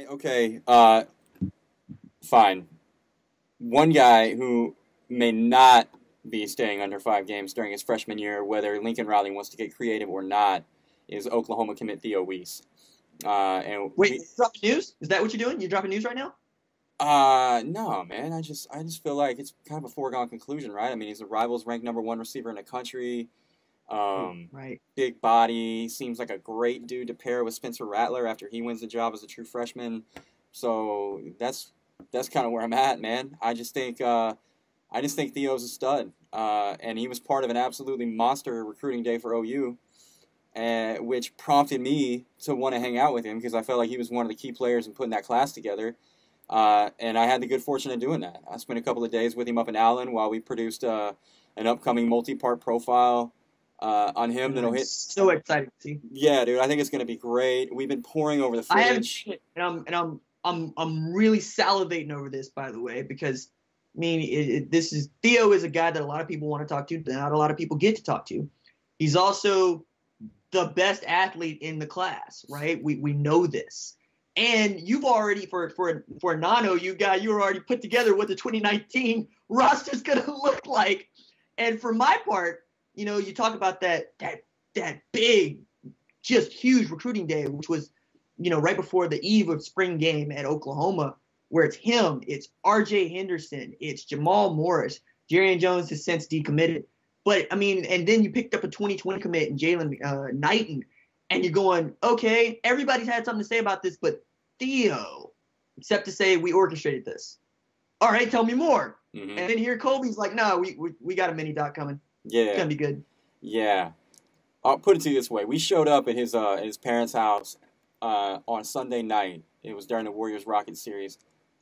Right, okay, fine. One guy who may not be staying under 5 games during his freshman year, whether Lincoln Riley wants to get creative or not, is Oklahoma commit Theo Weiss. And Wait, we, dropping news? Is that what you're doing? You're dropping news right now? no, man, I just feel like it's kind of a foregone conclusion, right? I mean, he's the Rivals ranked #1 receiver in the country. Right. Big body, seems like a great dude to pair with Spencer Rattler after he wins the job as a true freshman. So that's kind of where I'm at, man. I just think Theo's a stud, and he was part of an absolutely monster recruiting day for OU, which prompted me to want to hang out with him because I felt like he was one of the key players in putting that class together. And I had the good fortune of doing that. I spent a couple of days with him up in Allen while we produced an upcoming multi-part profile on him And that'll I'm hit. so excited to see. Yeah, dude, I think it's going to be great. We've been pouring over the I haven't footage. seen it, and I'm really salivating over this, by the way, because I mean, this is Theo is a guy that a lot of people want to talk to, that not a lot of people get to talk to. He's also the best athlete in the class, right? We know this. And you've already, for a non-OU guy, you already put together what the 2019 roster is going to look like. And for my part, you talk about that big, just huge recruiting day, which was, right before the eve of spring game at Oklahoma, where it's him, it's R.J. Henderson, it's Jamal Morris, Jarian Jones has since decommitted. But, I mean, and then you picked up a 2020 commit in Jalen Knighton, and you're going, okay, everybody's had something to say about this, but Theo, except to say we orchestrated this. All right, tell me more. Hmm. And then here Colby's like, no, we got a mini doc coming. It's Yeah, going to be good. yeah. I'll put it to you this way: we showed up at his parents' house on Sunday night. It was during the Warriors Rockets series,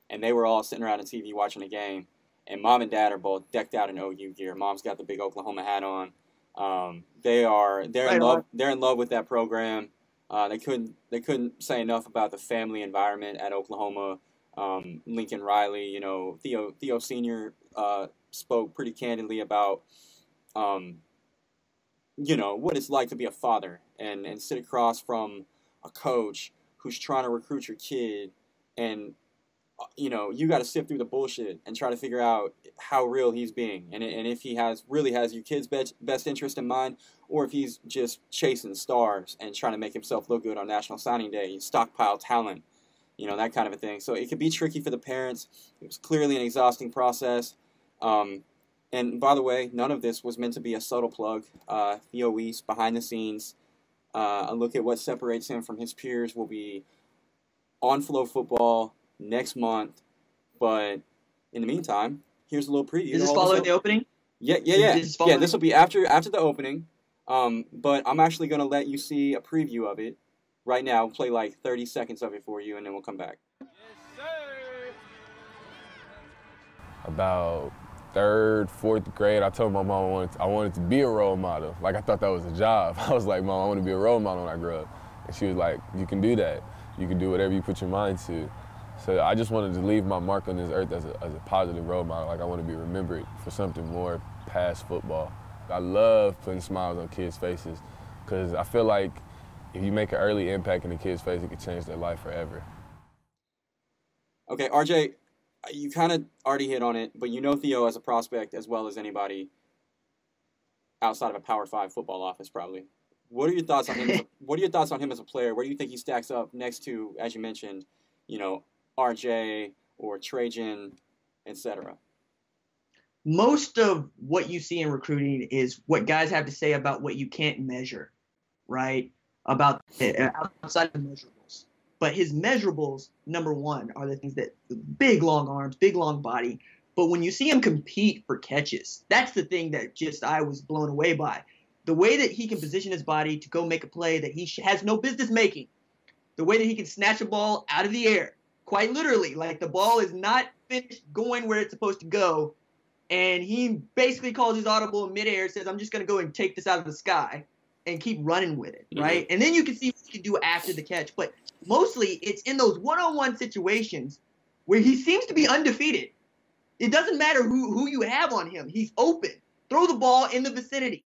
and they were all sitting around the TV watching the game. And mom and dad are both decked out in OU gear. Mom's got the big Oklahoma hat on. They're in Right love. on. They're in love with that program. They couldn't say enough about the family environment at Oklahoma. Lincoln Riley, Theo Senior spoke pretty candidly about um, what it's like to be a father and sit across from a coach who's trying to recruit your kid, and you got to sift through the bullshit and try to figure out how real he's being, and if he really has your kid's best interest in mind, or if he's just chasing stars and trying to make himself look good on National Signing Day, stockpile talent, that kind of a thing. So it could be tricky for the parents. It was clearly an exhausting process. And by the way, none of this was meant to be a subtle plug. Theo Weiss, behind the scenes, a look at what separates him from his peers will be on Flow Football next month. But in the meantime, here's a little preview. Is this following the opening? Yeah, yeah, yeah. Is this Yeah, following? this will be after the opening. But I'm actually going to let you see a preview of it right now. I'll play like 30 seconds of it for you, and then we'll come back. About third, fourth grade, I told my mom I wanted to be a role model. Like, I thought that was a job. I was like, Mom, I want to be a role model when I grow up. And she was like, you can do that. You can do whatever you put your mind to. So I just wanted to leave my mark on this earth as a positive role model. Like, I want to be remembered for something more past football. I love putting smiles on kids' faces because I feel like if you make an early impact in a kid's face, it could change their life forever. Okay, RJ, you kind of already hit on it, but you know Theo as a prospect as well as anybody outside of a Power 5 football office, probably. What are your thoughts on him? What are your thoughts on him as a player? Where do you think he stacks up next to, as you mentioned, RJ or Trajan, etc.? Most of what you see in recruiting is what guys have to say about what you can't measure, right? About outside of the measurables. But his measurables, number one, are the things that big long arms, big long body. But when you see him compete for catches, that's the thing that just I was blown away by. The way that he can position his body to go make a play that he has no business making. The way that he can snatch a ball out of the air, quite literally, like the ball is not finished going where it's supposed to go. And he basically calls his audible in midair, says, I'm just going to go and take this out of the sky and keep running with it, right? And then you can see what he can do after the catch. But mostly it's in those one-on-one situations where he seems to be undefeated. It doesn't matter who you have on him. He's open. Throw the ball in the vicinity.